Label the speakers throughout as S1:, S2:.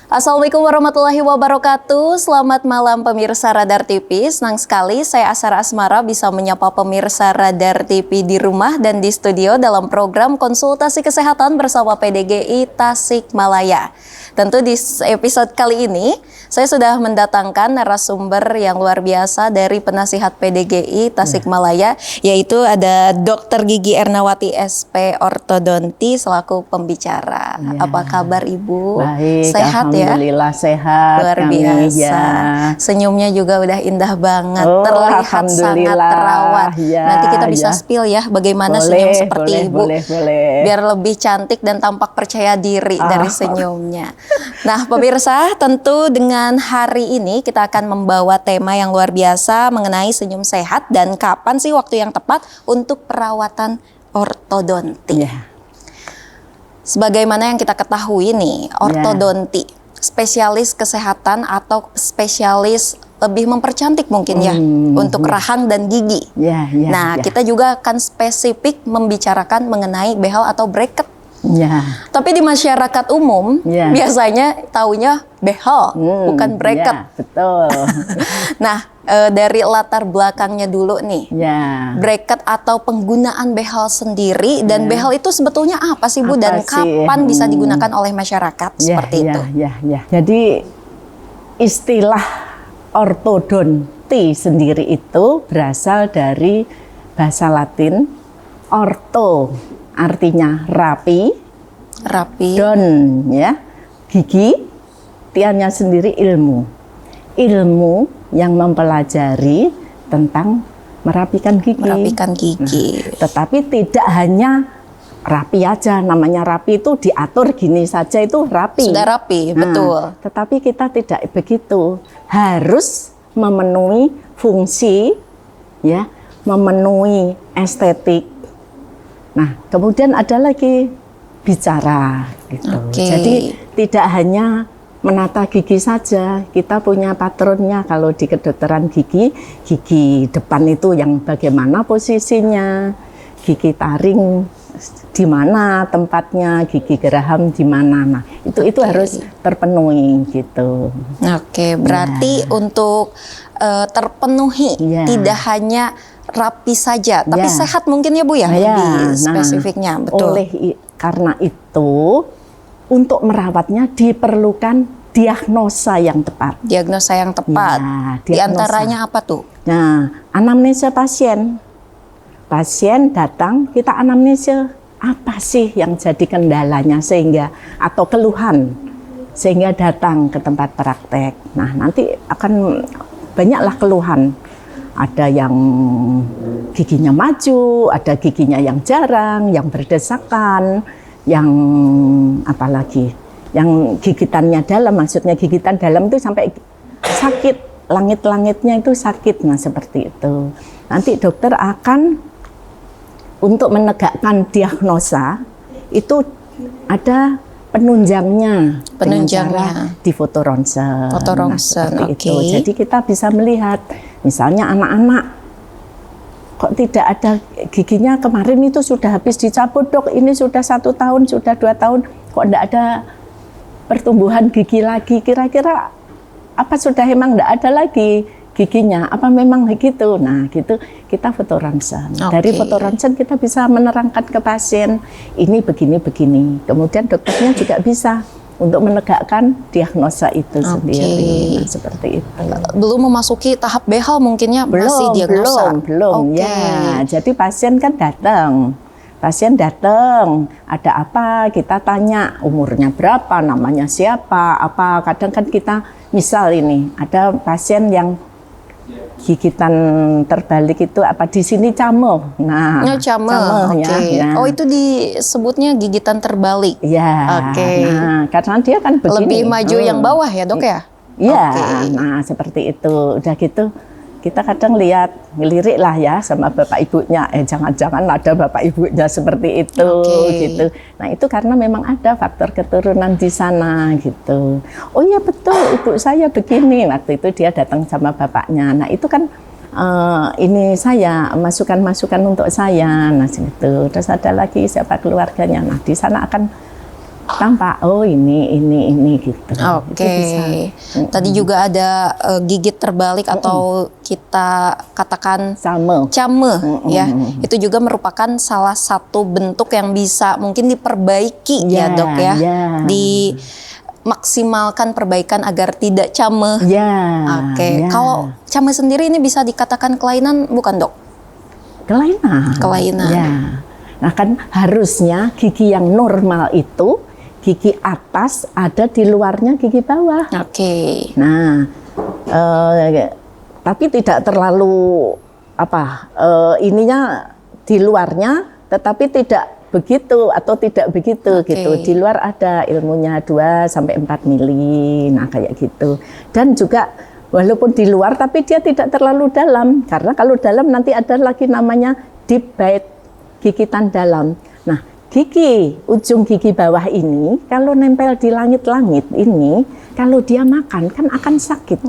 S1: Assalamualaikum warahmatullahi wabarakatuh. Selamat malam pemirsa Radar TV. Senang sekali saya Asara Asmara bisa menyapa pemirsa Radar TV di rumah dan di studio dalam program konsultasi kesehatan bersama PDGI Tasikmalaya. Tentu di episode kali ini saya sudah mendatangkan narasumber yang luar biasa dari penasihat PDGI Tasikmalaya, yaitu ada Dr. Gigi Ernawati SP Ortodonti selaku pembicara. Ya. Apa kabar Ibu?
S2: Baik,
S1: sehat ya?
S2: Alhamdulillah sehat.
S1: Luar biasa.
S2: Ya.
S1: Senyumnya juga udah indah banget, terlihat sangat terawat.
S2: Ya,
S1: nanti kita bisa spill ya bagaimana senyum seperti Ibu.
S2: Boleh.
S1: Biar lebih cantik dan tampak percaya diri dari senyumnya. Nah pemirsa, tentu dengan hari ini kita akan membawa tema yang luar biasa mengenai senyum sehat dan kapan sih waktu yang tepat untuk perawatan ortodonti.
S2: Ya.
S1: Sebagaimana yang kita ketahui nih, ortodonti, spesialis kesehatan atau spesialis lebih mempercantik mungkin ya untuk rahang dan gigi. Nah, kita juga akan spesifik membicarakan mengenai behel atau bracket. Tapi di masyarakat umum biasanya taunya behel, bukan bracket.
S2: Betul.
S1: Nah, dari latar belakangnya dulu nih, bracket atau penggunaan behel sendiri dan behel itu sebetulnya apa sih Bu dan kapan bisa digunakan oleh masyarakat seperti itu?
S2: Jadi istilah ortodonti sendiri itu berasal dari bahasa Latin orto. Artinya rapi, don ya, gigi, tiannya sendiri ilmu yang mempelajari tentang merapikan gigi. Tetapi tidak hanya rapi aja, namanya rapi itu diatur gini saja itu rapi.
S1: Sudah rapi, betul.
S2: Tetapi kita tidak begitu, harus memenuhi fungsi, ya, memenuhi estetik. Nah, kemudian ada lagi bicara gitu. Jadi tidak hanya menata gigi saja, kita punya patronnya. Kalau di kedokteran gigi depan itu yang bagaimana posisinya, gigi taring di mana tempatnya, gigi geraham di mana. Nah, itu harus terpenuhi gitu.
S1: Berarti untuk terpenuhi tidak hanya rapi saja, tapi sehat mungkin ya Bu ya, lebih spesifiknya. Betul.
S2: Karena itu untuk merawatnya diperlukan diagnosa yang tepat.
S1: Diagnosa yang tepat. Di antaranya apa tuh?
S2: Nah, anamnesa pasien. Pasien datang, kita anamnesa apa sih yang jadi kendalanya sehingga atau keluhan sehingga datang ke tempat praktek. Nah, nanti akan banyaklah keluhan. Ada yang giginya maju, ada giginya yang jarang, yang berdesakan, yang apalagi, yang gigitannya dalam, maksudnya gigitan dalam itu sampai sakit, langit-langitnya itu sakit, nah seperti itu. Nanti dokter akan untuk menegakkan diagnosa itu ada penunjangnya di foto ronsen. Itu. Jadi kita bisa melihat, misalnya anak-anak kok tidak ada giginya kemarin itu sudah habis dicabut dok, ini sudah 1 tahun, sudah 2 tahun, kok tidak ada pertumbuhan gigi lagi. Kira-kira apa sudah emang tidak ada lagi giginya? Apa memang begitu? Nah, gitu kita foto ronsen. Dari foto ronsen kita bisa menerangkan ke pasien ini begini-begini. Kemudian dokternya juga bisa untuk menegakkan diagnosa itu sendiri. Nah, seperti itu.
S1: Belum memasuki tahap behel mungkinnya masih diagnosa.
S2: Belum. Ya, jadi pasien kan datang. Ada apa? Kita tanya umurnya berapa, namanya siapa, apa. Kadang kan kita misal ini ada pasien yang gigitan terbalik itu apa di sini camel. Nah,
S1: camel. Oh, itu disebutnya gigitan terbalik.
S2: Nah, karena dia kan begini.
S1: Lebih maju yang bawah ya, Dok ya?
S2: Nah, seperti itu. Udah gitu kita kadang lihat, ngelirik lah ya sama bapak ibunya. Jangan-jangan ada bapak ibunya seperti itu gitu. Nah, itu karena memang ada faktor keturunan di sana gitu. Oh iya betul, ibu saya begini. Waktu itu dia datang sama bapaknya. Nah, itu kan ini saya masukan-masukan untuk saya. Nah, gitu. Terus ada lagi siapa keluarganya. Nah, di sana akan tampak oh ini gitu.
S1: Oke.
S2: Itu bisa.
S1: Tadi juga ada gigit terbalik atau kita katakan came ya. Itu juga merupakan salah satu bentuk yang bisa mungkin diperbaiki ya dok ya. Dimaksimalkan perbaikan agar tidak came. Oke. Kalau came sendiri ini bisa dikatakan kelainan bukan dok? Kelainan.
S2: Ya. Nah kan harusnya gigi yang normal itu gigi atas ada di luarnya gigi bawah.
S1: Oke.
S2: Nah, tapi tidak terlalu ininya di luarnya, tetapi tidak begitu atau tidak begitu gitu. Di luar ada ilmunya 2 sampai 4 mili, nah kayak gitu. Dan juga walaupun di luar tapi dia tidak terlalu dalam, karena kalau dalam nanti ada lagi namanya deep bite, gigitan dalam. Nah, ujung gigi bawah ini kalau nempel di langit-langit ini, kalau dia makan kan akan sakit.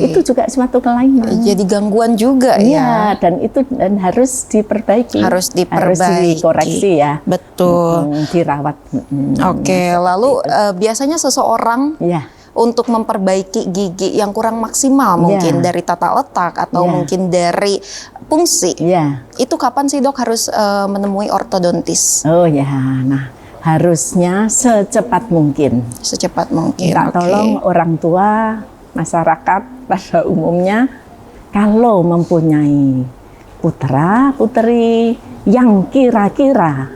S2: Itu juga suatu kelainan.
S1: Jadi gangguan juga ya.
S2: Dan itu harus diperbaiki. Harus dikoreksi ya.
S1: Betul.
S2: Dirawat.
S1: Lalu biasanya seseorang untuk memperbaiki gigi yang kurang maksimal mungkin dari tata letak atau mungkin dari fungsi. Itu kapan sih dok harus menemui ortodontis?
S2: Nah harusnya secepat mungkin. Minta tolong orang tua, masyarakat pada umumnya kalau mempunyai putra putri yang kira-kira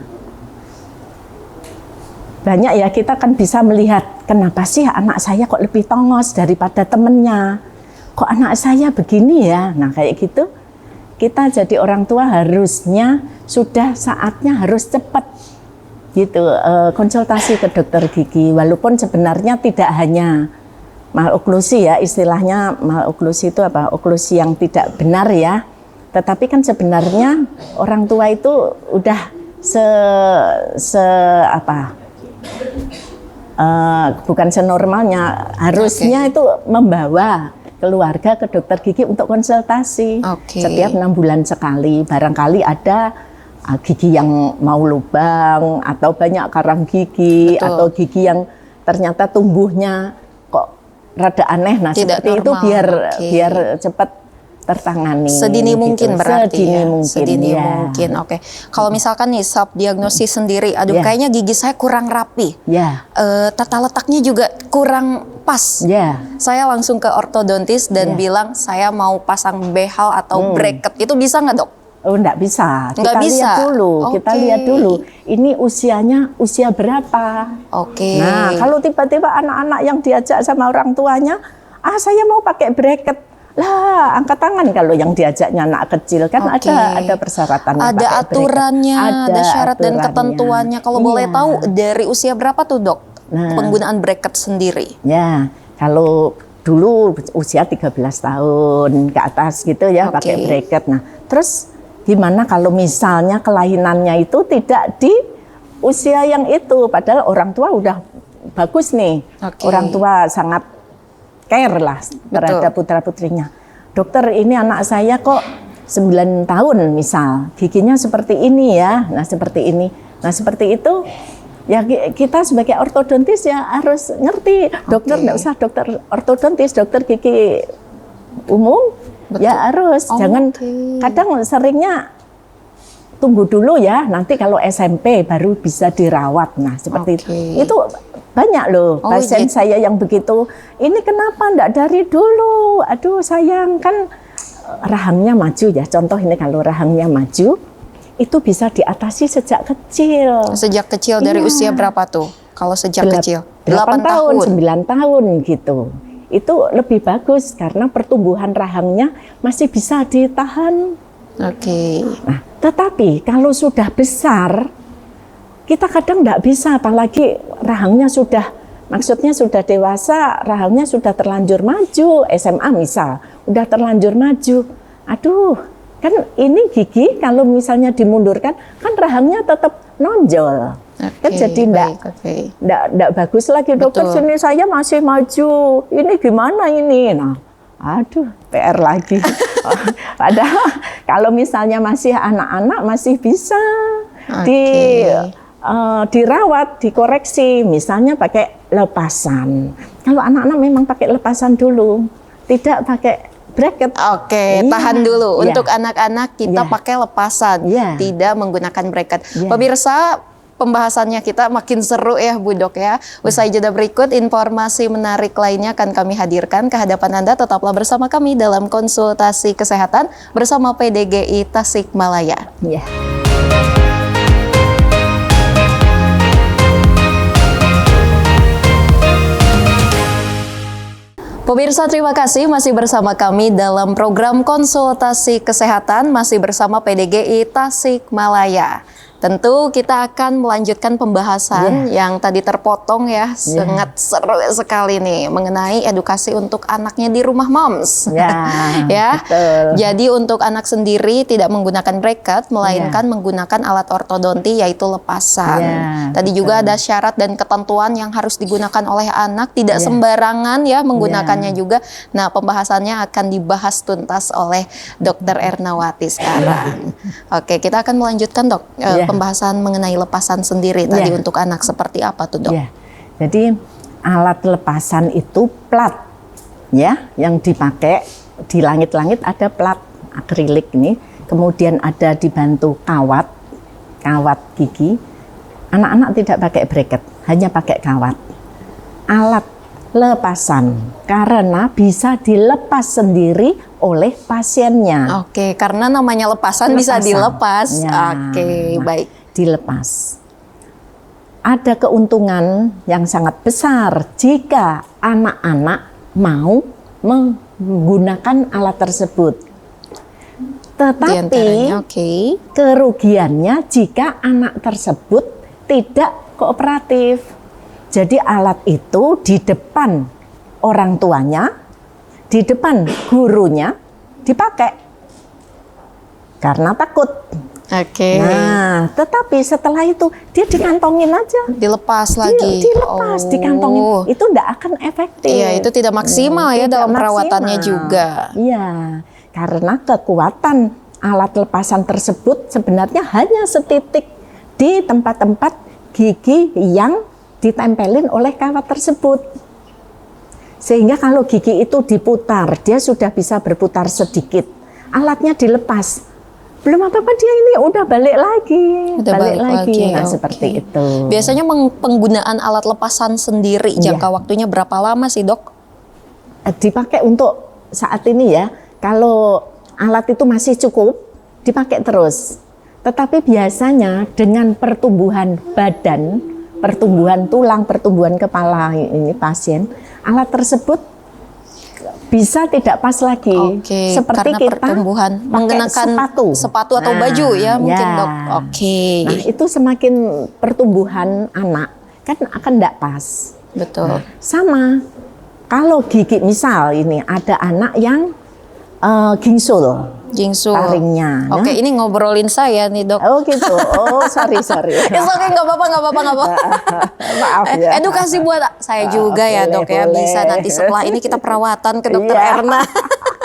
S2: banyak ya, kita kan bisa melihat kenapa sih anak saya kok lebih tongos daripada temennya, kok anak saya begini ya. Nah kayak gitu kita jadi orang tua harusnya sudah saatnya harus cepat gitu konsultasi ke dokter gigi, walaupun sebenarnya tidak hanya maloklusi ya, istilahnya maloklusi itu oklusi yang tidak benar ya, tetapi kan sebenarnya orang tua itu udah bukan senormalnya, harusnya itu membawa keluarga ke dokter gigi untuk konsultasi setiap 6 bulan sekali. Barangkali ada gigi yang mau lubang atau banyak karang gigi atau gigi yang ternyata tumbuhnya kok rada aneh. Nah tidak seperti normal. Itu biar cepat tertangani
S1: sedini mungkin berarti sedini
S2: ya.
S1: mungkin. Kalau misalkan nih self diagnosis sendiri, kayaknya gigi saya kurang rapi, tata letaknya juga kurang pas, saya langsung ke ortodontis dan bilang saya mau pasang behel atau bracket, itu bisa nggak dok?
S2: Enggak bisa. Kita lihat dulu ini usianya usia berapa. Nah kalau tiba-tiba anak-anak yang diajak sama orang tuanya, saya mau pakai bracket, lah angkat tangan kalau yang diajaknya anak kecil kan ada persyaratannya,
S1: ada aturannya, ada syarat dan ketentuannya. Kalau boleh tahu dari usia berapa tuh dok penggunaan bracket sendiri? Ya
S2: kalau dulu usia 13 tahun ke atas gitu ya pakai bracket. Nah terus gimana kalau misalnya kelainannya itu tidak di usia yang itu, padahal orang tua udah bagus nih, orang tua sangat care lah terhadap putra-putrinya. Dokter, ini anak saya kok 9 tahun misal, giginya seperti ini ya, nah seperti ini. Nah seperti itu, ya kita sebagai ortodontis ya harus ngerti. Dokter nggak usah dokter ortodontis, dokter gigi umum, ya harus. Jangan, kadang seringnya tunggu dulu ya, nanti kalau SMP baru bisa dirawat. Nah seperti itu banyak loh pasien saya yang begitu. Ini kenapa enggak dari dulu? Aduh sayang, kan rahangnya maju ya. Contoh ini kalau rahangnya maju, itu bisa diatasi sejak kecil.
S1: Sejak kecil dari usia berapa tuh? Kalau sejak kecil?
S2: 8 tahun, 9 tahun gitu. Itu lebih bagus karena pertumbuhan rahangnya masih bisa ditahan. Nah, tetapi kalau sudah besar, kita kadang tidak bisa, apalagi rahangnya maksudnya sudah dewasa, rahangnya sudah terlanjur maju, SMA misal, udah terlanjur maju. Aduh, kan ini gigi kalau misalnya dimundurkan, kan rahangnya tetap nonjol. Kan jadi enggak bagus lagi. Dokter, sini saya masih maju, ini gimana ini? Nah, aduh, PR lagi. Padahal kalau misalnya masih anak-anak masih bisa dirawat, dikoreksi, misalnya pakai lepasan. Kalau anak-anak memang pakai lepasan dulu, tidak pakai bracket.
S1: Oke,
S2: Iya,
S1: tahan dulu.
S2: iya.
S1: Untuk anak-anak kita
S2: Iya.
S1: pakai lepasan,
S2: Iya.
S1: tidak menggunakan bracket.
S2: Iya.
S1: Pemirsa, pembahasannya kita makin seru ya Bu Dok ya. Usai jeda berikut, informasi menarik lainnya akan kami hadirkan ke hadapan Anda. Tetaplah bersama kami dalam konsultasi kesehatan bersama PDGI Tasikmalaya.
S2: Ya.
S1: Pemirsa, terima kasih masih bersama kami dalam program konsultasi kesehatan, masih bersama PDGI Tasikmalaya. Tentu kita akan melanjutkan pembahasan yang tadi terpotong ya, sangat seru sekali nih mengenai edukasi untuk anaknya di rumah moms. Ya,
S2: betul.
S1: jadi untuk anak sendiri tidak menggunakan bracket, melainkan menggunakan alat ortodonti yaitu lepasan. Tadi
S2: betul.
S1: juga ada syarat dan ketentuan yang harus digunakan oleh anak, tidak sembarangan ya menggunakannya juga. Nah, pembahasannya akan dibahas tuntas oleh Dr. Ernawati sekarang. Oke, kita akan melanjutkan Dok. Pembahasan mengenai lepasan sendiri tadi untuk anak seperti apa tuh Dok?
S2: Ya. Jadi alat lepasan itu plat ya yang dipakai di langit-langit, ada plat akrilik ini, kemudian ada dibantu kawat gigi. Anak-anak tidak pakai bracket, hanya pakai kawat. Alat lepasan karena bisa dilepas sendiri oleh pasiennya.
S1: Oke, karena namanya lepasan bisa dilepas.
S2: Ya.
S1: Oke, baik.
S2: Dilepas. Ada keuntungan yang sangat besar jika anak-anak mau menggunakan alat tersebut. Tetapi
S1: Diantaranya,
S2: kerugiannya jika anak tersebut tidak kooperatif. Jadi alat itu di depan orang tuanya, di depan gurunya dipakai karena takut.
S1: Oke.
S2: Nah, tetapi setelah itu dia dikantongin aja.
S1: Dilepas lagi.
S2: Dilepas, dikantongin. Itu tidak akan efektif.
S1: Iya, itu tidak maksimal ya
S2: Tidak
S1: dalam perawatannya
S2: maksimal.
S1: juga.
S2: Iya, karena kekuatan alat lepasan tersebut sebenarnya hanya setitik di tempat-tempat gigi yang ditempelin oleh kawat tersebut. Sehingga kalau gigi itu diputar, dia sudah bisa berputar sedikit. Alatnya dilepas. Belum apa-apa dia ini udah balik lagi.
S1: Udah balik lagi.
S2: Nah,
S1: Oke.
S2: seperti itu.
S1: Biasanya penggunaan alat lepasan sendiri jangka waktunya berapa lama sih Dok?
S2: Dipakai untuk saat ini ya. Kalau alat itu masih cukup, dipakai terus. Tetapi biasanya dengan pertumbuhan badan, pertumbuhan tulang, pertumbuhan kepala ini pasien, alat tersebut bisa tidak pas lagi.
S1: Oke,
S2: Seperti
S1: karena
S2: kita
S1: pertumbuhan
S2: pakai
S1: mengenakan sepatu atau baju ya mungkin Dok. Oke.
S2: Nah, itu semakin pertumbuhan anak kan akan tidak pas.
S1: Betul.
S2: Sama kalau gigi, misal ini ada anak yang gingsul
S1: Jingsul.
S2: taringnya.
S1: Oke, ini ngobrolin saya nih Dok.
S2: Oh gitu. Oh sorry.
S1: It's okay, nggak apa-apa.
S2: Maaf ya.
S1: Edukasi buat saya juga ya
S2: boleh,
S1: Dok ya.
S2: boleh.
S1: Bisa nanti setelah ini kita perawatan ke Dokter
S2: Iya.
S1: Erna.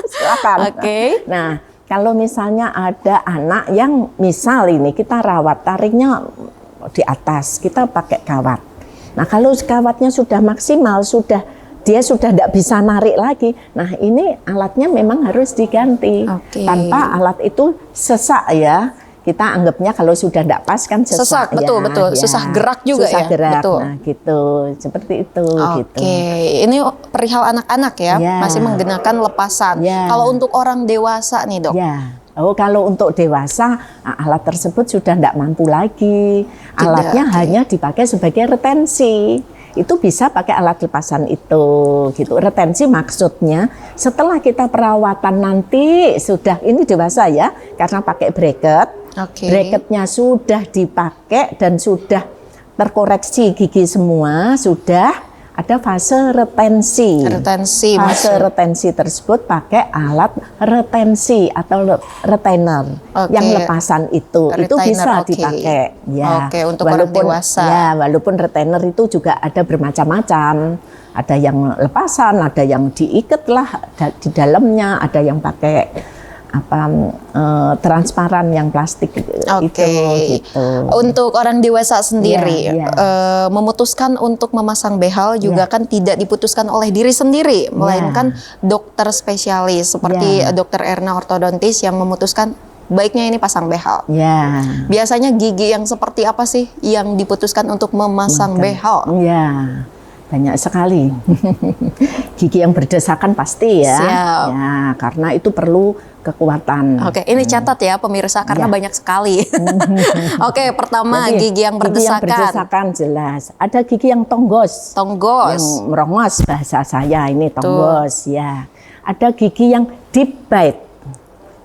S2: Silakan.
S1: Oke.
S2: Nah, kalau misalnya ada anak yang misal ini kita rawat taringnya di atas, kita pakai kawat. Nah, kalau kawatnya sudah maksimal, dia sudah tidak bisa narik lagi. Nah, ini alatnya memang harus diganti.
S1: Oke.
S2: Tanpa alat itu sesak ya. Kita anggapnya kalau sudah tidak pas kan sesak.
S1: Sesak, betul. Susah gerak juga
S2: susah
S1: ya.
S2: gerak.
S1: Betul.
S2: Nah, gitu. Seperti itu.
S1: Oke,
S2: Gitu.
S1: ini perihal anak-anak ya,
S2: Ya.
S1: masih menggunakan lepasan.
S2: Ya.
S1: Kalau untuk orang dewasa nih Dok,
S2: Ya. Oh, kalau untuk dewasa alat tersebut sudah tidak mampu lagi. Alatnya
S1: oke.
S2: hanya dipakai sebagai retensi. Itu bisa pakai alat lepasan itu gitu. Retensi maksudnya setelah kita perawatan nanti sudah ini dewasa ya, karena pakai bracket.
S1: Oke.
S2: Bracketnya sudah dipakai dan sudah terkoreksi gigi semua, sudah ada fase retensi.
S1: Retensi
S2: Fase
S1: maksud.
S2: retensi tersebut pakai alat retensi atau retainer
S1: Oke.
S2: yang lepasan itu
S1: Retainer,
S2: bisa
S1: oke.
S2: dipakai. Ya.
S1: Oke, untuk orang dewasa.
S2: Ya, walaupun retainer itu juga ada bermacam-macam. Ada yang lepasan, ada yang diikat lah di dalamnya, ada yang pakai transparan yang plastik
S1: Oke.
S2: itu gitu.
S1: Untuk orang dewasa sendiri,
S2: Iya,
S1: memutuskan untuk memasang behel juga kan tidak diputuskan oleh diri sendiri, melainkan dokter spesialis seperti dokter Erna ortodontis yang memutuskan baiknya ini pasang behel.
S2: Ya.
S1: Biasanya gigi yang seperti apa sih yang diputuskan untuk memasang behel?
S2: Ya, banyak sekali. Gigi yang berdesakan pasti ya.
S1: Siap.
S2: Ya, karena itu perlu kekuatan.
S1: Oke, ini catat ya pemirsa karena banyak sekali. Oke, pertama
S2: Jadi,
S1: gigi yang berdesakan.
S2: Gigi yang berdesakan jelas. Ada gigi yang tonggos.
S1: Tonggos.
S2: Yang merongos bahasa saya ini tonggos ya. Ada gigi yang deep bite.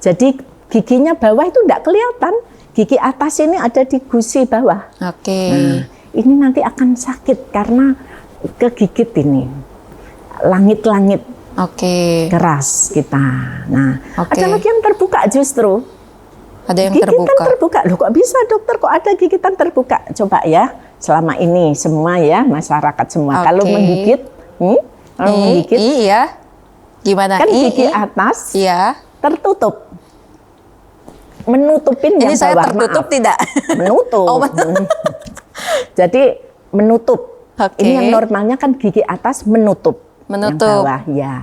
S2: Jadi giginya bawah itu tidak kelihatan. Gigi atas ini ada di gusi bawah.
S1: Oke.
S2: Nah, ini nanti akan sakit karena kegigit ini. Langit-langit.
S1: Oke.
S2: Keras kita. Nah,
S1: Oke.
S2: ada lagi yang terbuka justru.
S1: Ada yang
S2: Gigitan
S1: terbuka.
S2: terbuka. Loh kok bisa dokter? Kok ada gigitan terbuka? Coba ya, selama ini semua ya masyarakat semua.
S1: Oke.
S2: Kalau menggigit, kalau menggigit
S1: iya. Gimana?
S2: kan gigi atas
S1: Iya.
S2: tertutup, menutupin
S1: Ini
S2: yang
S1: saya
S2: bawah.
S1: tertutup
S2: maaf.
S1: tidak?
S2: Menutup.
S1: Oh, betul.
S2: Jadi menutup.
S1: Oke.
S2: Ini yang normalnya kan gigi atas menutup.
S1: Menutup.
S2: Yang bawah ya.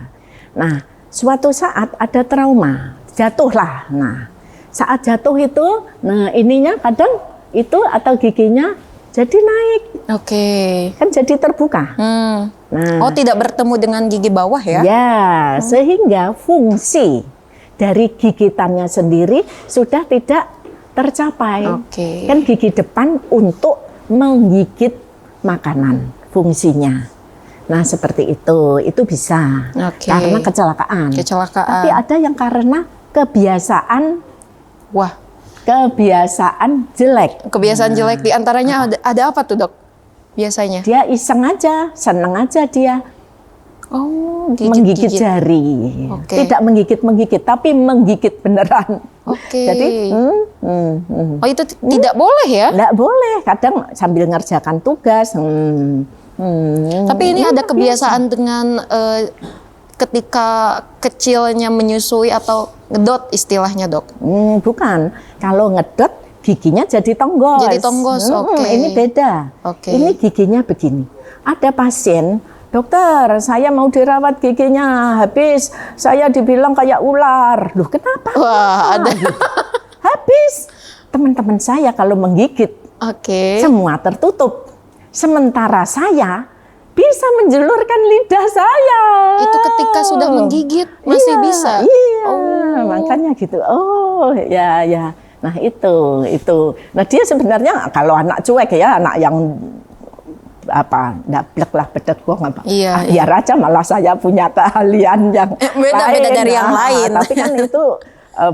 S2: Nah, suatu saat ada trauma, jatuhlah. Nah, saat jatuh itu, nah ininya kadang itu atau giginya jadi naik,
S1: Oke.
S2: kan jadi terbuka. Nah,
S1: Oh, tidak bertemu dengan gigi bawah ya?
S2: ya, sehingga fungsi dari gigitannya sendiri sudah tidak tercapai.
S1: Oke.
S2: Kan gigi depan untuk menggigit makanan fungsinya. Nah, seperti itu bisa
S1: Oke.
S2: karena kecelakaan.
S1: Kecelakaan.
S2: Tapi ada yang karena kebiasaan
S1: Wah,
S2: jelek.
S1: kebiasaan jelek diantaranya ada apa tuh dok? Biasanya?
S2: Dia iseng aja, seneng aja dia
S1: Oh,
S2: menggigit
S1: gigit-gigit.
S2: jari.
S1: Oke.
S2: Tidak menggigit-menggigit, tapi menggigit beneran.
S1: Oke.
S2: Jadi,
S1: Oh, itu tidak boleh ya?
S2: enggak boleh. Kadang sambil ngerjakan tugas.
S1: Tapi ini ada kebiasaan dengan ketika kecilnya menyusui atau ngedot istilahnya dok?
S2: Bukan. Kalau ngedot, giginya jadi tonggos.
S1: Jadi tonggos, oke.
S2: Ini beda.
S1: Oke.
S2: Ini giginya begini. Ada pasien, dokter, saya mau dirawat giginya, habis saya dibilang kayak ular. Loh, kenapa?
S1: Wah, ada.
S2: Habis. Teman-teman saya kalau menggigit,
S1: Oke.
S2: semua tertutup. Sementara saya bisa menjulurkan lidah saya.
S1: Itu ketika sudah menggigit masih
S2: Iya,
S1: bisa.
S2: Iya,
S1: Oh.
S2: makanya gitu. Oh, ya, ya. Nah, itu. Nah, dia sebenarnya kalau anak cuek ya, anak yang dablek lah bedek gua nggak.
S1: Iya,
S2: Biar aja malah saya punya keahlian yang
S1: beda
S2: lain.
S1: dari yang lain.
S2: Tapi kan itu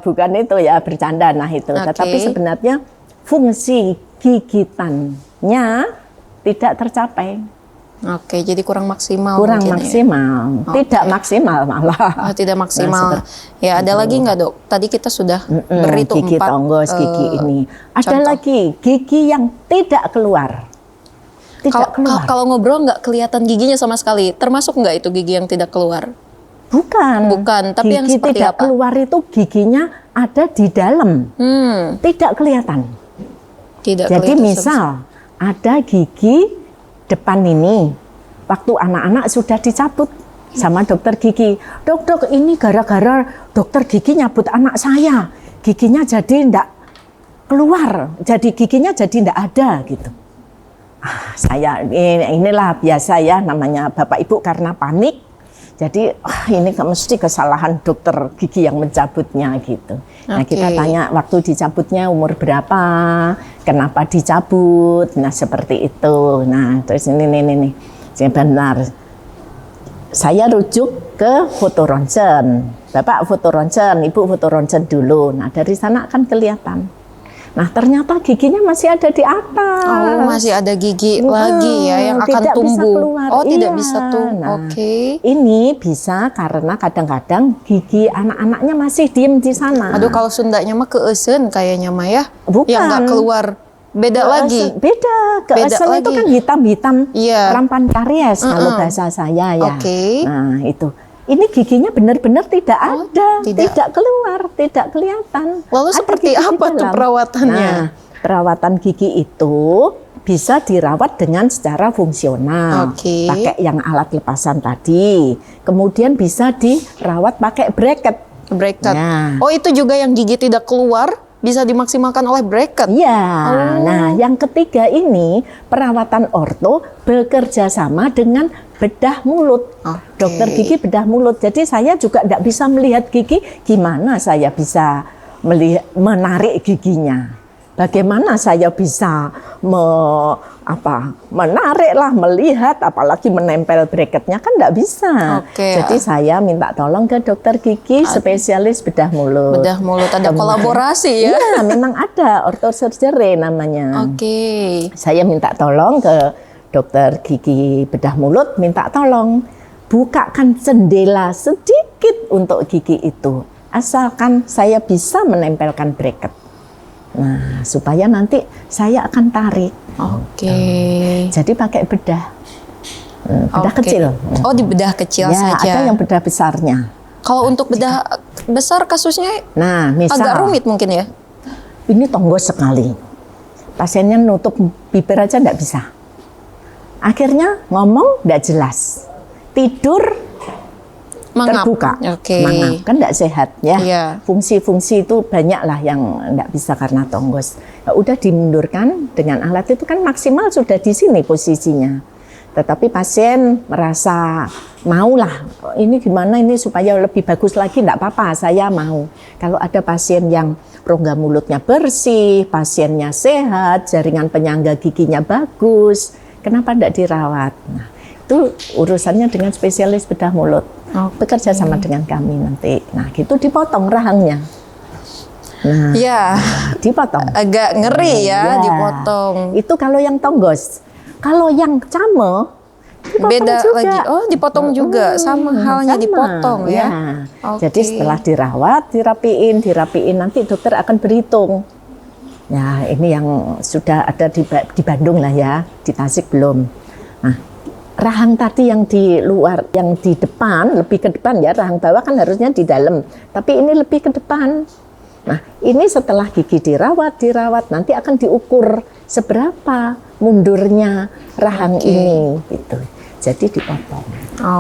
S2: bukan itu ya, bercanda. Nah, itu.
S1: Oke.
S2: Tetapi sebenarnya fungsi gigitannya tidak tercapai.
S1: Oke, jadi kurang maksimal.
S2: Kurang
S1: mungkin ya?
S2: maksimal, tidak maksimal malah.
S1: Oh, tidak maksimal. Ya, ada lagi nggak dok? Tadi kita sudah berhitung
S2: gigi
S1: 4.
S2: tonggos, gigi ini. Ada
S1: contoh.
S2: lagi gigi yang tidak keluar. Tidak keluar.
S1: Kalau ngobrol nggak kelihatan giginya sama sekali. Termasuk nggak itu gigi yang tidak keluar?
S2: Bukan,
S1: tapi yang
S2: gigi
S1: seperti
S2: tidak
S1: apa?
S2: keluar itu giginya ada di dalam, tidak kelihatan.
S1: Tidak
S2: Jadi
S1: kelihatan
S2: misal ada gigi depan ini, waktu anak-anak sudah dicabut sama dokter gigi. Dok, ini gara-gara dokter gigi nyabut anak saya, giginya jadi ndak keluar, jadi giginya jadi ndak ada gitu. Saya inilah biasa ya, namanya bapak ibu karena panik. Jadi ini mesti kesalahan dokter gigi yang mencabutnya gitu. Nah, kita tanya waktu dicabutnya umur berapa, kenapa dicabut, nah seperti itu. Nah terus ini benar. Saya rujuk ke foto ronsen. Bapak foto ronsen, ibu foto ronsen dulu. Nah dari sana kan kelihatan. Nah ternyata giginya masih ada di atas.
S1: Oh, masih ada gigi lagi ya yang akan
S2: tidak
S1: tumbuh.
S2: Bisa keluar.
S1: Oh, tidak
S2: Iya.
S1: bisa tuh.
S2: Nah,
S1: Oke.
S2: Ini bisa karena kadang-kadang gigi anak-anaknya masih diem di sana.
S1: Aduh, kalau Sundanya mah keeuseun kayaknya mah ya.
S2: Bukan.
S1: Yang nggak keluar. Beda lagi.
S2: Beda. Keesen itu
S1: lagi.
S2: kan hitam-hitam.
S1: Iya.
S2: Rampan karies kalau bahasa saya ya.
S1: Oke.
S2: Nah itu. ini giginya benar-benar tidak ada,
S1: tidak.
S2: tidak keluar, tidak kelihatan.
S1: Lalu
S2: Ada
S1: seperti
S2: gigi di
S1: apa tuh
S2: dalam.
S1: perawatannya?
S2: Nah, perawatan gigi itu bisa dirawat dengan secara fungsional,
S1: Oke.
S2: pakai yang alat lepasan tadi. Kemudian bisa dirawat pakai bracket.
S1: Bracket.
S2: Nah.
S1: Oh, itu juga yang gigi tidak keluar bisa dimaksimalkan oleh bracket.
S2: Iya.
S1: Oh.
S2: Nah, yang ketiga ini perawatan orto bekerja sama dengan bedah mulut.
S1: Oke.
S2: Dokter gigi bedah mulut. Jadi saya juga tidak bisa melihat gigi. Gimana saya bisa menarik giginya? Bagaimana saya bisa menarik lah, melihat, apalagi menempel bracketnya kan tidak bisa.
S1: Oke.
S2: Jadi saya minta tolong ke dokter gigi spesialis bedah mulut.
S1: Bedah mulut, ada
S2: Kemudian-
S1: kolaborasi ya?
S2: Iya, memang ada orthosurgery namanya.
S1: Oke.
S2: Saya minta tolong ke dokter gigi bedah mulut, minta tolong bukakan jendela sedikit untuk gigi itu. Asalkan saya bisa menempelkan bracket. Nah, supaya nanti saya akan tarik.
S1: Oke.
S2: Jadi pakai bedah. Bedah
S1: Oke.
S2: kecil.
S1: Oh, di bedah kecil
S2: Ya,
S1: saja.
S2: ada yang bedah besarnya.
S1: Kalau untuk bedah besar kasusnya
S2: Nah, misal
S1: agak rumit mungkin ya?
S2: ini tonggos sekali. Pasiennya nutup bibir aja enggak bisa. Akhirnya ngomong enggak jelas. Tidur
S1: Mangap.
S2: terbuka,
S1: Oke.
S2: mangap, kan tidak sehat ya.
S1: Iya.
S2: Fungsi-fungsi itu banyak lah yang tidak bisa karena tonggos. Ya, udah dimundurkan dengan alat itu kan maksimal sudah di sini posisinya. Tetapi pasien merasa maulah ini gimana ini supaya lebih bagus lagi, tidak apa-apa, saya mau. Kalau ada pasien yang rongga mulutnya bersih, pasiennya sehat, jaringan penyangga giginya bagus, kenapa tidak dirawat? Nah, itu urusannya dengan spesialis bedah mulut. Bekerja sama dengan kami nanti. Nah, gitu dipotong rahangnya. Nah,
S1: Ya,
S2: dipotong.
S1: agak ngeri ya
S2: Ya.
S1: dipotong.
S2: Itu kalau yang tonggos. Kalau yang came, dipotong
S1: Beda
S2: juga.
S1: lagi. Oh, dipotong juga. Sama halnya dipotong ya. Oke.
S2: Jadi setelah dirawat, dirapiin, nanti dokter akan berhitung. Ya, ini yang sudah ada di Bandung lah ya, di Tasik belum. Nah, rahang tadi yang di luar, yang di depan, lebih ke depan ya, rahang bawah kan harusnya di dalam. Tapi ini lebih ke depan. Nah, ini setelah gigi dirawat, nanti akan diukur seberapa mundurnya rahang ini, gitu. Jadi dipotong.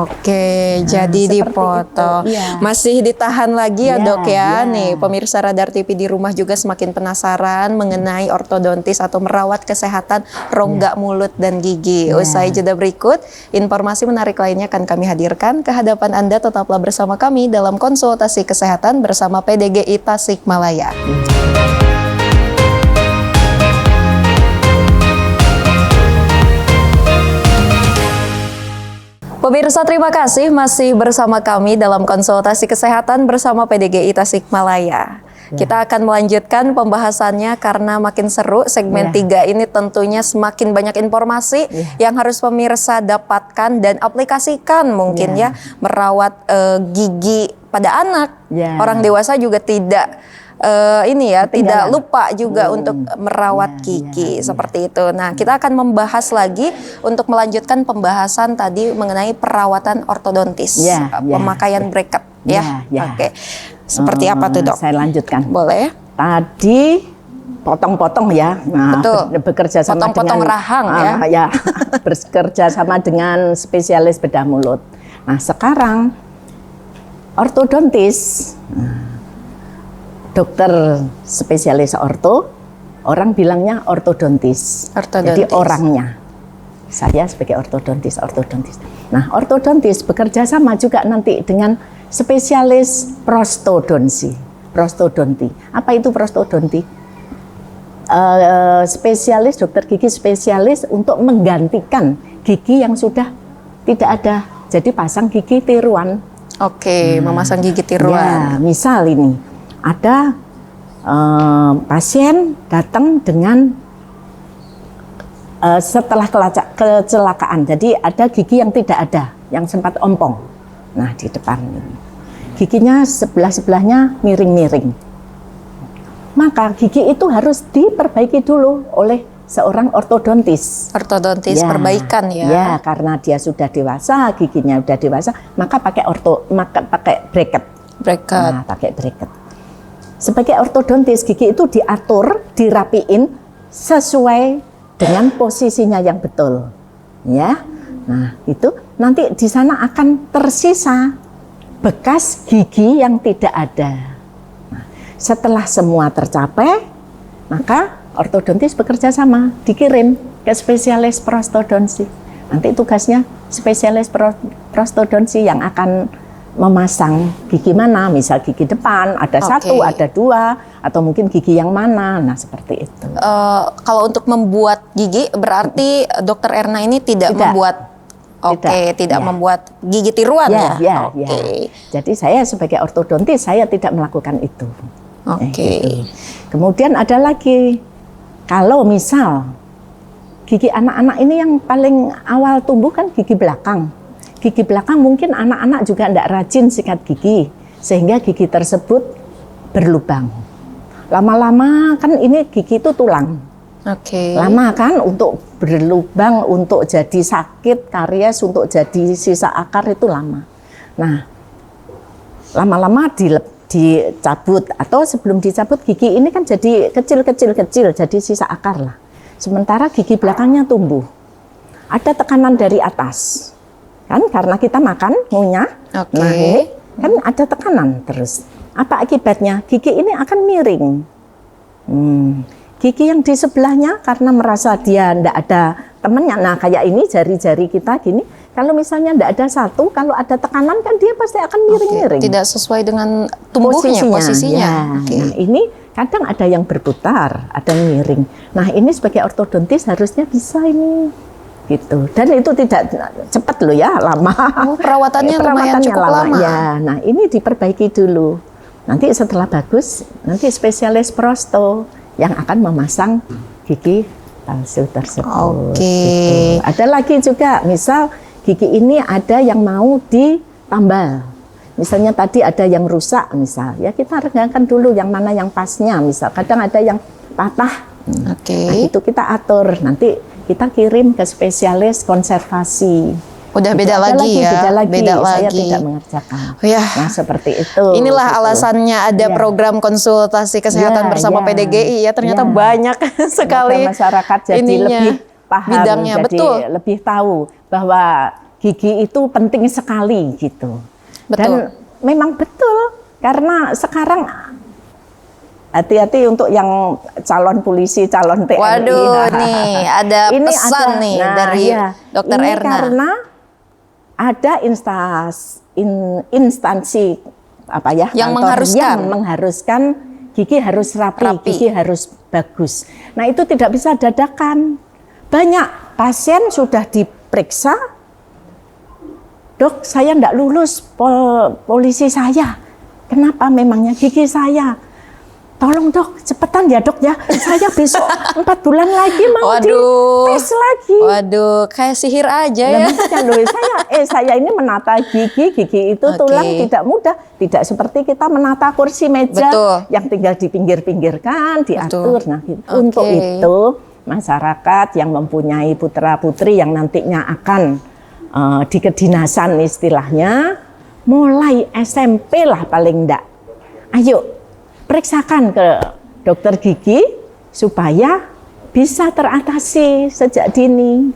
S1: Oke, jadi
S2: seperti
S1: dipotong.
S2: itu, iya.
S1: Masih ditahan lagi ya,
S2: Iya,
S1: Dok ya.
S2: iya.
S1: Nih, pemirsa Radar TV di rumah juga semakin penasaran mengenai ortodontis atau merawat kesehatan rongga mulut dan gigi.
S2: Iya.
S1: Usai jeda berikut, informasi menarik lainnya akan kami hadirkan ke hadapan Anda. Tetaplah bersama kami dalam konsultasi kesehatan bersama PDGI Tasikmalaya. Pemirsa, terima kasih masih bersama kami dalam konsultasi kesehatan bersama PDGI Tasikmalaya. Kita akan melanjutkan pembahasannya karena makin seru. Segmen 3 ini tentunya semakin banyak informasi yang harus pemirsa dapatkan dan aplikasikan mungkin ya merawat gigi pada anak. Orang dewasa juga tidak tidak lupa juga untuk merawat gigi seperti itu. Nah, kita akan membahas lagi untuk melanjutkan pembahasan tadi mengenai perawatan ortodontis, pemakaian bracket ya. Oke. Seperti apa tuh, Dok?
S2: Saya lanjutkan.
S1: Boleh.
S2: Tadi potong-potong ya. Nah,
S1: Betul.
S2: bekerja sama
S1: Potong-potong
S2: dengan
S1: rahang
S2: ya. Bekerja sama dengan spesialis bedah mulut. Nah, sekarang ortodontis. Dokter spesialis orto, orang bilangnya ortodontis. Jadi orangnya. Saya sebagai ortodontis. Nah, ortodontis bekerja sama juga nanti dengan spesialis prostodonti. Apa itu prostodonti? Spesialis, dokter gigi spesialis untuk menggantikan gigi yang sudah tidak ada. Jadi pasang gigi tiruan.
S1: Oke, memasang gigi tiruan.
S2: Ya, misal ini ada pasien datang dengan setelah kecelakaan. Jadi ada gigi yang tidak ada, yang sempat ompong. Nah, di depan ini. Giginya sebelah-sebelahnya miring-miring. Maka gigi itu harus diperbaiki dulu oleh seorang ortodontis.
S1: Ortodontis
S2: Ya,
S1: perbaikan ya.
S2: Ya, karena dia sudah dewasa, giginya sudah dewasa, maka pakai bracket.
S1: Bracket.
S2: Nah, pakai bracket. Sebagai ortodontis, gigi itu diatur, dirapiin sesuai dengan posisinya yang betul. Ya. Nah, itu nanti di sana akan tersisa bekas gigi yang tidak ada. Nah, setelah semua tercapai, maka ortodontis bekerja sama, dikirim ke spesialis prostodonsi. Nanti tugasnya spesialis prostodonsi yang akan memasang gigi mana, misal gigi depan ada satu, ada dua, atau mungkin gigi yang mana. Nah, seperti itu.
S1: Kalau untuk membuat gigi berarti Dokter Erna ini tidak membuat. Tidak membuat gigi tiruan ya.
S2: Jadi saya sebagai ortodontis saya tidak melakukan itu. Gitu. Kemudian ada lagi, kalau misal gigi anak-anak ini yang paling awal tumbuh kan gigi belakang. Gigi belakang mungkin anak-anak juga tidak rajin sikat gigi, sehingga gigi tersebut berlubang. Lama-lama kan ini gigi itu tulang. Lama kan untuk berlubang, untuk jadi sakit, karies, untuk jadi sisa akar itu lama. Nah, lama-lama dicabut, atau sebelum dicabut gigi ini kan jadi kecil, jadi sisa akar lah. Sementara gigi belakangnya tumbuh. Ada tekanan dari atas. Kan karena kita makan, ngunyah. Nah, ini kan ada tekanan terus. Apa akibatnya? Gigi ini akan miring. Gigi yang di sebelahnya karena merasa dia tidak ada temannya. Nah, kayak ini jari-jari kita gini. Kalau misalnya tidak ada satu, kalau ada tekanan kan dia pasti akan miring-miring.
S1: Tidak sesuai dengan tumbuhnya, posisinya.
S2: Ya. Nah, ini kadang ada yang berputar, ada yang miring. Nah, ini sebagai ortodontis harusnya bisa ini. Gitu. Dan itu tidak cepat loh ya, lama.
S1: Perawatannya lumayan cukup lama.
S2: Ya, nah ini diperbaiki dulu. Nanti setelah bagus, nanti spesialis prosto yang akan memasang gigi palsu tersebut. Gitu. Ada lagi juga, misal gigi ini ada yang mau ditambal. Misalnya tadi ada yang rusak, misal ya kita regangkan dulu yang mana yang pasnya. Misal kadang ada yang patah. Nah, itu kita atur nanti. Kita kirim ke spesialis konservasi.
S1: Udah beda lagi ya.
S2: Beda lagi. Saya tidak mengerjakan. Nah, seperti itu.
S1: Inilah alasannya ada program konsultasi kesehatan bersama PDGI ya. Ternyata banyak sekali
S2: masyarakat jadi lebih paham,
S1: bidangnya.
S2: Jadi lebih tahu bahwa gigi itu penting sekali gitu. Dan memang betul karena sekarang hati-hati untuk yang calon polisi, calon TNI.
S1: Waduh, nih ada pesan dari Dokter Erna.
S2: Karena ada instansi apa ya
S1: yang
S2: mengharuskan gigi harus rapi, gigi harus bagus. Nah, itu tidak bisa dadakan. Banyak pasien sudah diperiksa, dok saya tidak lulus polisi saya. Kenapa memangnya gigi saya? Tolong dok, cepetan ya dok ya. Saya besok 4 bulan lagi mau dites lagi.
S1: Waduh, kayak sihir aja ya.
S2: Saya ini menata gigi itu tulang tidak mudah. Tidak seperti kita menata kursi meja yang tinggal dipinggir-pinggirkan, diatur. Nah, untuk itu masyarakat yang mempunyai putra-putri yang nantinya akan di kedinasan istilahnya, mulai SMP lah paling enggak. Ayo, periksakan ke dokter gigi supaya bisa teratasi sejak dini.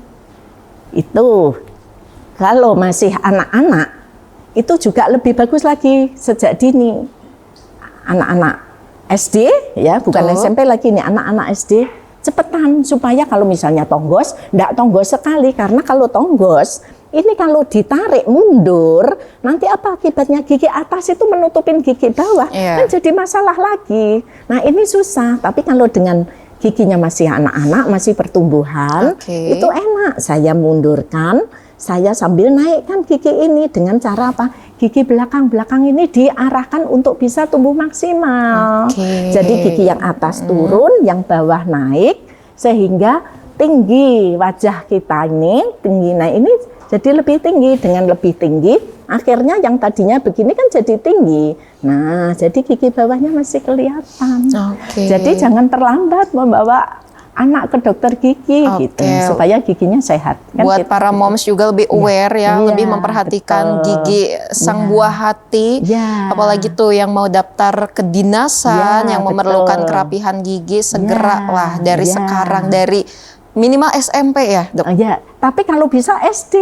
S2: Itu kalau masih anak-anak itu juga lebih bagus lagi sejak dini. Anak-anak SD ya, bukan SMP lagi nih, anak-anak SD cepetan supaya kalau misalnya tonggos, enggak tonggos sekali karena kalau tonggos ini kalau ditarik mundur, nanti apa akibatnya? Gigi atas itu menutupin gigi bawah, kan jadi masalah lagi. Nah, ini susah, tapi kalau dengan giginya masih anak-anak, masih pertumbuhan, itu enak. Saya mundurkan, saya sambil naikkan gigi ini dengan cara apa? Gigi belakang-belakang ini diarahkan untuk bisa tumbuh maksimal. Jadi gigi yang atas turun, yang bawah naik, sehingga tinggi wajah kita ini, tinggi. Nah, ini jadi lebih tinggi, dengan lebih tinggi, akhirnya yang tadinya begini kan jadi tinggi. Nah, jadi gigi bawahnya masih kelihatan. Jadi jangan terlambat membawa anak ke dokter gigi gitu, supaya giginya sehat. Kan
S1: buat para moms juga lebih aware ya, lebih memperhatikan gigi sang buah hati. Apalagi tuh yang mau daftar kedinasan, yang memerlukan kerapihan gigi, segera lah dari sekarang, dari minimal SMP ya, Dok?
S2: Ya, tapi kalau bisa SD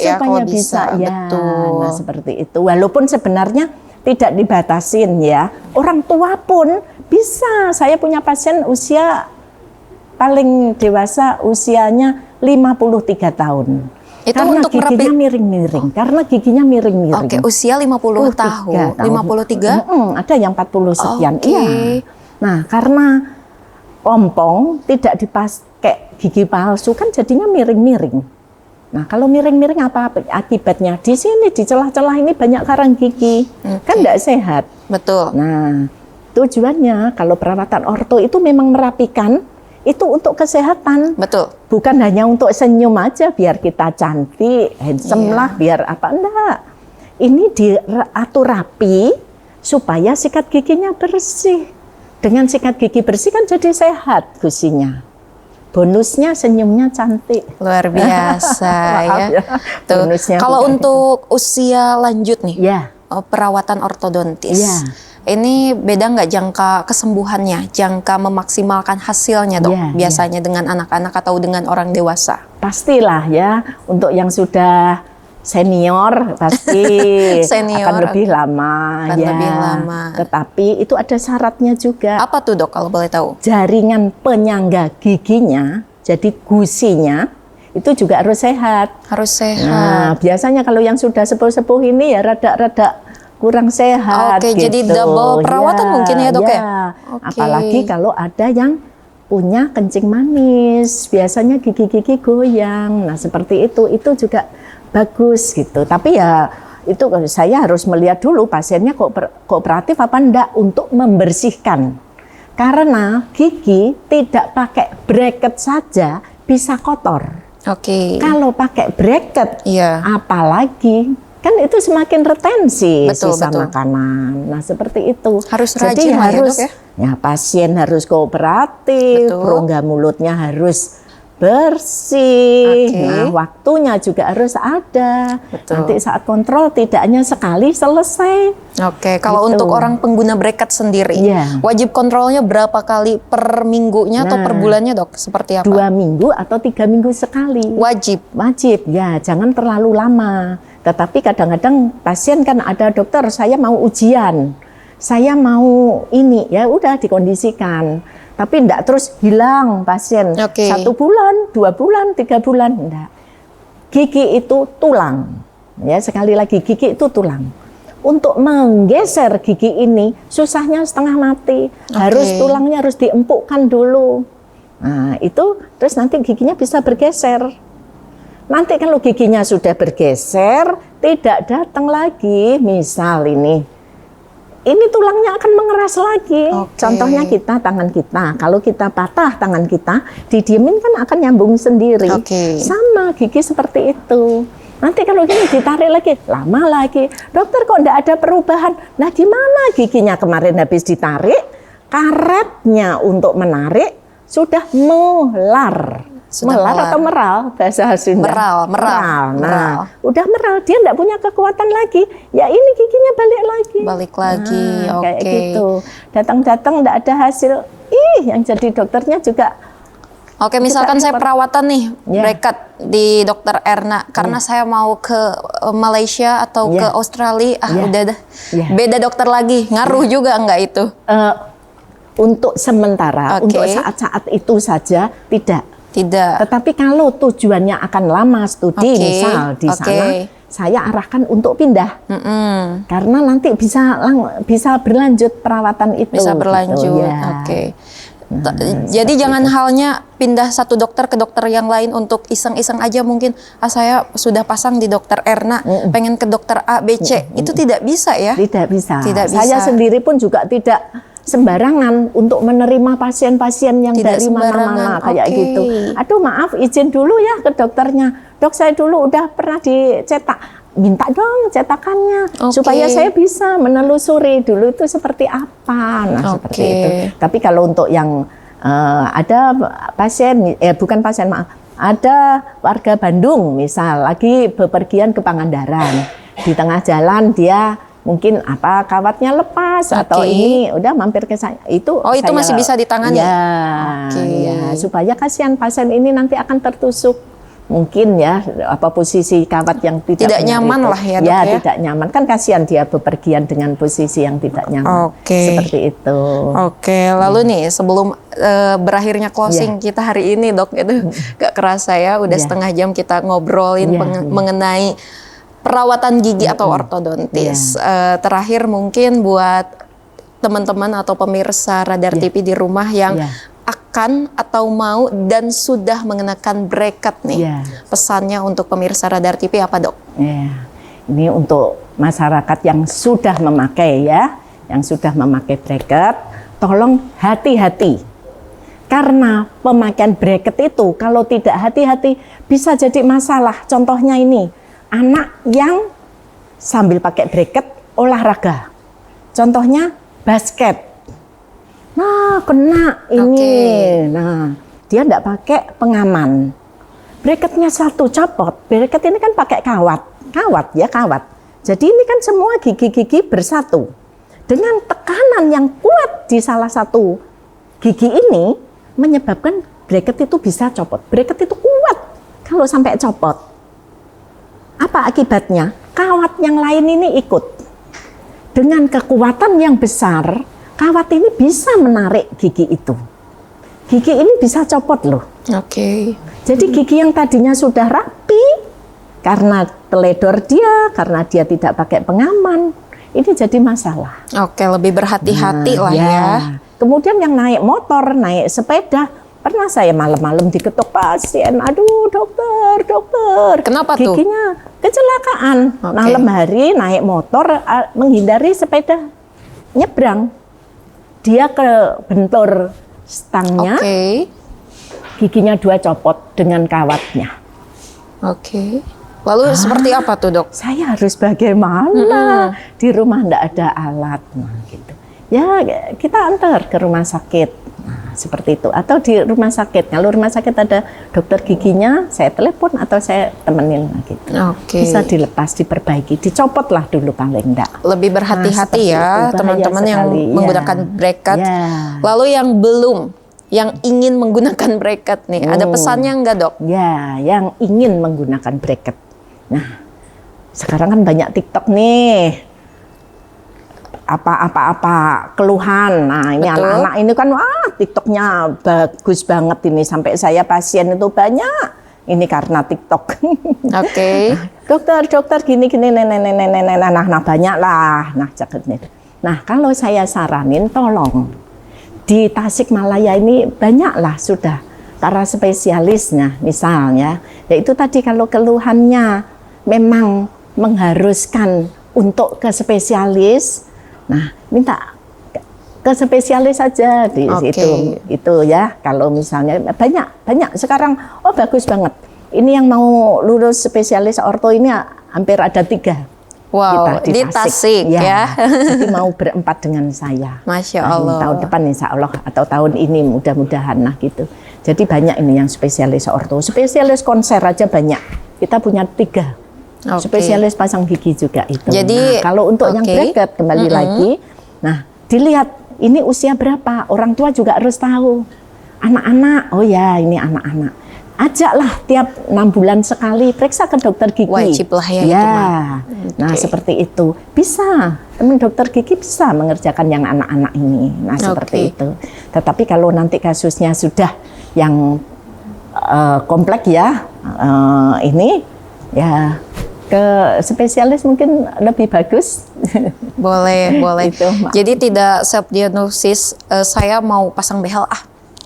S1: ya kalau bisa,
S2: ya.
S1: Betul.
S2: Nah, seperti itu. Walaupun sebenarnya tidak dibatasin ya. Orang tua pun bisa. Saya punya pasien usia paling dewasa usianya 53 tahun.
S1: Itu
S2: karena
S1: untuk
S2: giginya miring-miring. Karena giginya miring-miring.
S1: Oke, usia 50 tahun. 53?
S2: Ada yang 40 sekian. Iya. Nah, karena ompong tidak dipakai gigi palsu kan jadinya miring-miring. Nah, kalau miring-miring apa akibatnya? Di sini di celah-celah ini banyak karang gigi. Kan tidak sehat.
S1: Betul.
S2: Nah, tujuannya kalau perawatan orto itu memang merapikan, itu untuk kesehatan.
S1: Betul.
S2: Bukan hanya untuk senyum aja biar kita cantik, handsome lah, biar apa, enggak. Ini diatur rapi supaya sikat giginya bersih. Dengan sikat gigi bersih kan jadi sehat gusinya. Bonusnya senyumnya cantik.
S1: Luar biasa ya. Tuh. Kalau untuk usia lanjut nih, perawatan ortodontis. Ini beda nggak jangka kesembuhannya, jangka memaksimalkan hasilnya, Dok? Biasanya dengan anak-anak atau dengan orang dewasa?
S2: Pastilah ya, untuk yang sudah senior pasti akan lebih lama. Lebih lama. Tetapi itu ada syaratnya juga.
S1: Apa tuh, Dok, kalau boleh tahu?
S2: Jaringan penyangga giginya, jadi gusinya, itu juga harus sehat.
S1: Harus sehat.
S2: Nah, biasanya kalau yang sudah sepuh-sepuh ini ya rada-rada kurang sehat. Gitu.
S1: Jadi double perawatan mungkin ya, Dok ya?
S2: Apalagi kalau ada yang punya kencing manis, biasanya gigi-gigi goyang. Nah, seperti itu juga bagus gitu. Tapi ya itu saya harus melihat dulu pasiennya kooperatif apa enggak untuk membersihkan. Karena gigi tidak pakai bracket saja bisa kotor. Kalau pakai bracket, apalagi kan itu semakin retensi sisa makanan. Nah, seperti itu.
S1: Harus
S2: rajin. Jadi harus
S1: ya,
S2: pasien harus kooperatif, rongga mulutnya harus bersih. Nah, waktunya juga harus ada. Nanti saat kontrol tidak hanya sekali selesai.
S1: Kalau untuk orang pengguna bracket sendiri, wajib kontrolnya berapa kali per minggunya atau per bulannya, Dok? Seperti apa?
S2: 2 minggu atau 3 minggu sekali.
S1: Wajib
S2: ya, jangan terlalu lama. Tetapi kadang-kadang pasien kan ada, dokter saya mau ujian, saya mau ini, ya udah dikondisikan. Tapi enggak terus hilang pasien 1 bulan, 2 bulan, 3 bulan, enggak. Gigi itu tulang, ya sekali lagi gigi itu tulang. Untuk menggeser gigi ini susahnya setengah mati, harus tulangnya harus diempukkan dulu. Nah itu terus nanti giginya bisa bergeser. Nanti kalau giginya sudah bergeser, tidak datang lagi, misal ini tulangnya akan mengeras lagi. Contohnya tangan kita, kalau kita patah tangan kita, didiemin kan akan nyambung sendiri. Sama gigi seperti itu. Nanti kalau gini ditarik lagi, lama lagi. Dokter kok enggak ada perubahan? Nah gimana giginya kemarin habis ditarik, karetnya untuk menarik sudah melar. Melar atau meral bahasa Sunda?
S1: Meral.
S2: Nah, udah meral, dia enggak punya kekuatan lagi. Ya ini giginya balik lagi. Kayak gitu. Datang-datang enggak ada hasil. Yang jadi dokternya juga.
S1: Misalkan saya perawatan nih, bracket di Dokter Erna, karena saya mau ke Malaysia atau ke Australia, udah dah. Beda dokter lagi, ngaruh juga enggak itu?
S2: Untuk sementara, untuk saat-saat itu saja tidak. Tetapi kalau tujuannya akan lama studi, misal di sana, saya arahkan untuk pindah. Karena nanti bisa berlanjut perawatan itu.
S1: Bisa berlanjut.
S2: Gitu,
S1: Jadi jangan halnya pindah satu dokter ke dokter yang lain untuk iseng-iseng aja mungkin. Saya sudah pasang di Dokter Erna, pengen ke dokter A, B, C. Itu tidak bisa ya?
S2: Tidak bisa. Saya sendiri pun juga tidak sembarangan untuk menerima pasien-pasien yang dari mana-mana kayak gitu. Aduh maaf, izin dulu ya ke dokternya. Dok, saya dulu udah pernah dicetak. Minta dong cetakannya supaya saya bisa menelusuri dulu itu seperti apa. Nah, seperti itu. Tapi kalau untuk yang Ada pasien, bukan pasien maaf, ada warga Bandung misal lagi bepergian ke Pangandaran, di tengah jalan dia mungkin kawatnya lepas atau ini udah mampir ke saya, itu
S1: itu masih bisa ditangani
S2: ya, ya supaya kasihan pasien ini nanti akan tertusuk mungkin ya posisi kawat yang tidak
S1: nyaman lah ya, Dok, ya
S2: tidak nyaman, kan kasihan dia bepergian dengan posisi yang tidak nyaman. Seperti itu.
S1: Lalu nih sebelum berakhirnya closing kita hari ini, Dok, itu gak kerasa ya udah setengah jam kita ngobrolin mengenai perawatan gigi atau ortodontis. Terakhir mungkin buat teman-teman atau pemirsa Radar TV di rumah yang akan atau mau dan sudah mengenakan bracket nih, pesannya untuk pemirsa Radar TV apa, Dok? Ini untuk masyarakat yang sudah memakai yang sudah memakai bracket, tolong hati-hati. Karena pemakaian bracket itu kalau tidak hati-hati bisa jadi masalah. Contohnya ini, anak yang sambil pakai bracket olahraga. Contohnya basket. Nah, kena ini. Nah, dia enggak pakai pengaman. Bracketnya satu copot. Bracket ini kan pakai kawat. Kawat. Jadi ini kan semua gigi-gigi bersatu. Dengan tekanan yang kuat di salah satu gigi ini menyebabkan bracket itu bisa copot. Bracket itu kuat kalau sampai copot. Apa akibatnya? Kawat yang lain ini ikut. Dengan kekuatan yang besar, kawat ini bisa menarik gigi itu. Gigi ini bisa copot loh. Jadi gigi yang tadinya sudah rapi, karena teledor dia, karena dia tidak pakai pengaman, ini jadi masalah. Lebih berhati-hati lah ya.
S2: Kemudian yang naik motor, naik sepeda, pernah saya malam-malam diketuk pasien, aduh dokter. Kenapa tuh? Giginya kecelakaan. Malam hari naik motor, menghindari sepeda, nyebrang. Dia kebentur stangnya, giginya 2 copot dengan kawatnya. Lalu seperti apa tuh, Dok? Saya harus bagaimana? Di rumah enggak ada alat, gitu. Ya kita antar ke rumah sakit, seperti itu. Atau di rumah sakit, kalau rumah sakit ada dokter giginya, saya telepon atau saya temenin gitu. Bisa dilepas, diperbaiki, dicopotlah dulu paling enggak. Lebih berhati-hati ya teman-teman yang menggunakan bracket. Lalu yang ingin menggunakan bracket nih, ada pesannya enggak, Dok? Yang ingin menggunakan bracket. Nah, sekarang kan banyak TikTok nih. Apa keluhan. Nah, ini anak-anak ini kan TikToknya bagus banget ini, sampai saya pasien itu banyak. Ini karena TikTok. Dokter gini nah banyak lah. Nah, kalau saya saranin tolong di Tasikmalaya ini banyaklah sudah para spesialisnya, misalnya yaitu tadi kalau keluhannya memang mengharuskan untuk ke spesialis, nah minta ke spesialis saja di situ itu ya. Kalau misalnya banyak sekarang, bagus banget. Ini yang mau lulus spesialis orto ini hampir ada 3.
S1: Wow, kita di Tasik ya.
S2: Jadi mau berempat dengan saya.
S1: Masya Allah.
S2: Tahun depan insya Allah atau tahun ini mudah-mudahan gitu. Jadi banyak ini yang spesialis orto, spesialis konser aja banyak. Kita punya 3. Spesialis pasang gigi juga itu. Jadi kalau untuk yang bracket kembali lagi, nah dilihat ini usia berapa, orang tua juga harus tahu. Anak-anak, ini anak-anak. Ajaklah tiap 6 bulan sekali periksa ke dokter gigi.
S1: Wajib lah ya.
S2: Nah seperti itu bisa, teman dokter gigi bisa mengerjakan yang anak-anak ini. Nah seperti itu. Tetapi kalau nanti kasusnya sudah yang kompleks ya, ini ya ke spesialis mungkin lebih bagus.
S1: Boleh. Itu, jadi tidak self diagnosis saya mau pasang behel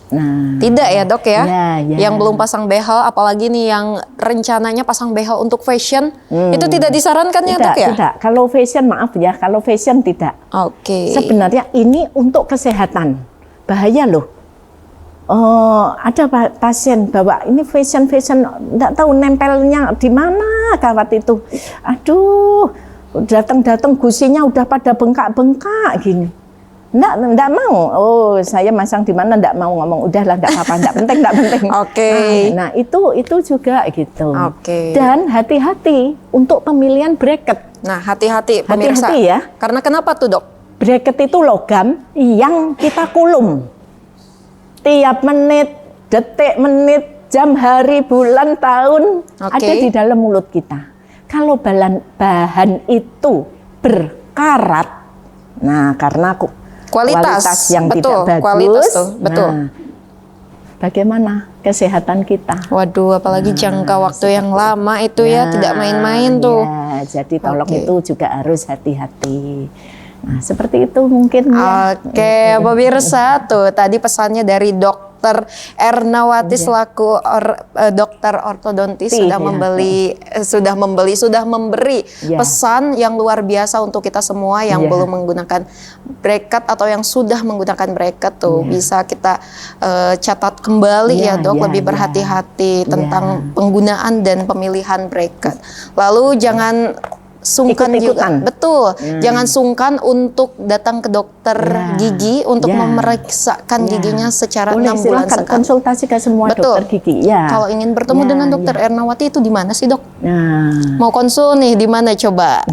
S2: Nah,
S1: tidak ya, Dok ya? Yang belum pasang behel, apalagi nih yang rencananya pasang behel untuk fashion, itu tidak disarankan ya, Dok ya?
S2: Tidak, kalau fashion maaf ya, kalau fashion tidak. Sebenarnya ini untuk kesehatan, bahaya loh. Ada pasien bawa ini fashion, nggak tahu nempelnya di mana kawat itu. Aduh, datang gusinya udah pada bengkak-bengkak gini. Enggak mau. Oh, saya masang di mana enggak mau ngomong. Udahlah, enggak apa-apa, enggak penting.
S1: Oke.
S2: Nah, itu juga gitu.
S1: Oke.
S2: Dan hati-hati untuk pemilihan bracket.
S1: Nah, hati-hati pemirsa.
S2: Hati-hati ya.
S1: Karena kenapa tuh, Dok?
S2: Bracket itu logam yang kita kulum. Tiap menit, detik, menit, jam, hari, bulan, tahun ada di dalam mulut kita. Kalau bahan itu berkarat, nah karena kualitas yang
S1: betul,
S2: tidak bagus,
S1: kualitas tuh, betul.
S2: Nah, bagaimana kesehatan kita?
S1: Waduh, apalagi jangka waktu yang lama itu ya tidak main-main tuh.
S2: Ya, jadi tolong itu juga harus hati-hati. Nah, seperti itu mungkin ya.
S1: Oke, pemirsa tuh tadi pesannya dari Dokter Ernawati selaku dokter ortodontis sudah memberi pesan yang luar biasa untuk kita semua yang belum menggunakan bracket atau yang sudah menggunakan bracket tuh bisa kita catat kembali ya Dok, lebih berhati-hati tentang penggunaan dan pemilihan bracket. Lalu jangan sungkan juga, betul. Jangan sungkan untuk datang ke dokter gigi untuk memeriksakan giginya secara 6 bulan sekali.
S2: Konsultasi ke semua dokter gigi. Ya.
S1: Kalau ingin bertemu dengan dokter Ernawati itu di mana sih, Dok? Mau konsul nih di mana coba?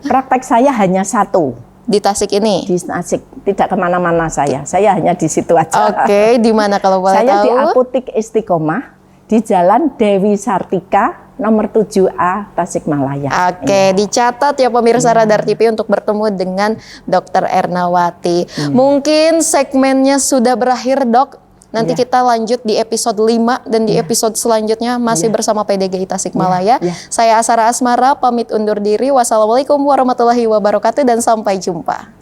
S2: Praktek saya hanya satu.
S1: Di Tasik ini?
S2: Di Tasik, tidak kemana-mana saya. Saya hanya di situ aja.
S1: Oke, di mana kalau boleh tahu?
S2: Saya di Apotik Istiqomah di Jalan Dewi Sartika nomor 7A Tasikmalaya.
S1: Oke, dicatat ya pemirsa Radar TV untuk bertemu dengan Dokter Ernawati. Mungkin segmennya sudah berakhir, Dok. Nanti kita lanjut di episode 5 dan di episode selanjutnya masih bersama PDGI Tasikmalaya. Saya Asara Asmara pamit undur diri. Wassalamualaikum warahmatullahi wabarakatuh dan sampai jumpa.